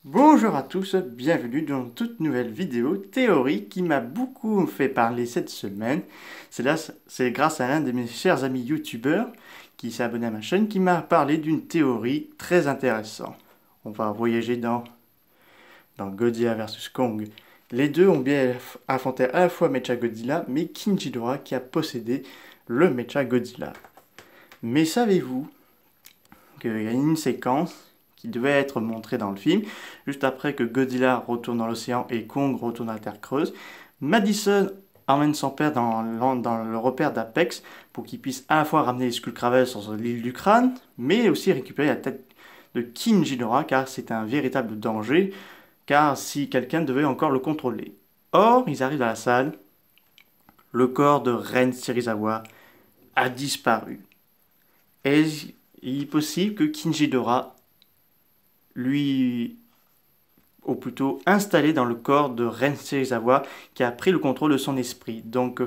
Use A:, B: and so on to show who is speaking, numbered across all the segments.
A: Bonjour à tous, bienvenue dans une toute nouvelle vidéo théorie qui m'a beaucoup fait parler cette semaine. C'est grâce à l'un de mes chers amis youtubeurs qui s'est abonné à ma chaîne qui m'a parlé d'une théorie très intéressante. On va voyager dans Godzilla vs Kong. Les deux ont bien affronté à la fois Mecha Godzilla, mais King Ghidorah qui a possédé le Mecha Godzilla. Mais savez-vous qu'il y a une séquence qui devait être montrée dans le film, juste après que Godzilla retourne dans l'océan et Kong retourne à la Terre creuse. Madison emmène son père dans le repère d'Apex pour qu'il puisse à la fois ramener les Skullcravels sur l'île du crâne, mais aussi récupérer la tête de King Ghidorah, car c'est un véritable danger, car si quelqu'un devait encore le contrôler. Or, ils arrivent à la salle, le corps de Ren Serizawa a disparu. Et il est possible que King Ghidorah lui, ou plutôt installé dans le corps de Ren Serizawa qui a pris le contrôle de son esprit. Donc,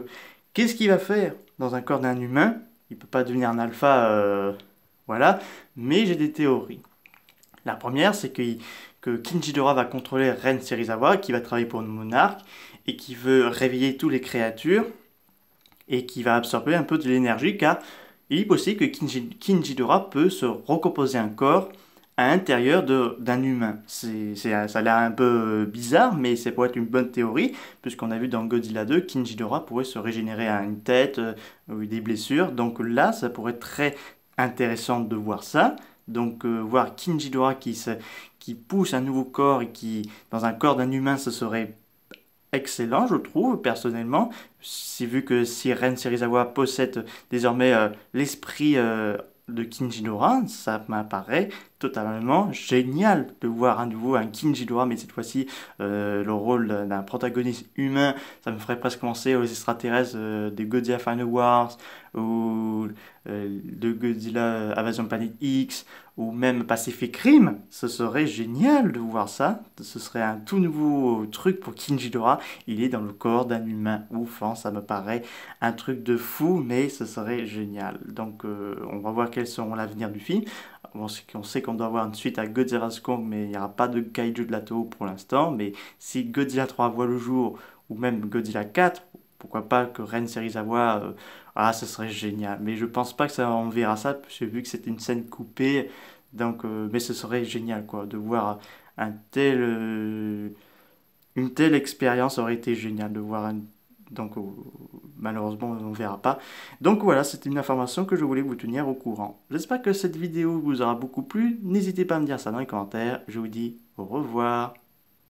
A: qu'est-ce qu'il va faire dans un corps d'un humain? Il ne peut pas devenir un alpha, voilà, mais j'ai des théories. La première, c'est que King Ghidorah va contrôler Ren Serizawa, qui va travailler pour le monarque, et qui veut réveiller toutes les créatures, et qui va absorber un peu de l'énergie, car il est possible que King Ghidorah peut se recomposer un corps à l'intérieur d'un humain. Ça a l'air un peu bizarre, mais c'est pour être une bonne théorie, puisqu'on a vu dans Godzilla 2, King Ghidorah pourrait se régénérer à une tête ou des blessures. Donc là, ça pourrait être très intéressant de voir ça. Donc voir King Ghidorah qui pousse un nouveau corps et qui, dans un corps d'un humain, ce serait excellent, je trouve, personnellement. C'est vu que si Ren Serizawa possède désormais l'esprit de King Ghidorah, ça m'apparaît totalement génial de voir à nouveau un King Ghidorah, mais cette fois-ci le rôle d'un protagoniste humain. Ça me ferait presque penser aux extraterrestres des Godzilla Final Wars ou de Godzilla Invasion Planet X ou même Pacific Rim. Ce serait génial de voir ça. Ce serait un tout nouveau truc pour King Ghidorah. Il est dans le corps d'un humain. Ouf, hein, ça me paraît un truc de fou, mais ce serait génial. Donc on va voir quels seront l'avenir du film. On sait qu'on doit avoir une suite à Godzilla vs Kong, mais il n'y aura pas de Kaiju de Lato pour l'instant. Mais si Godzilla 3 voit le jour, ou même Godzilla 4, pourquoi pas que Ren Serizawa, ce serait génial. Mais je pense pas que ça on verra ça, parce que vu que c'est une scène coupée, donc, mais ce serait génial quoi, de voir un une telle expérience aurait été génial de voir un, donc malheureusement on ne verra pas. Donc voilà, c'est une information que je voulais vous tenir au courant. J'espère que cette vidéo vous aura beaucoup plu. N'hésitez pas à me dire ça dans les commentaires. Je vous dis au revoir.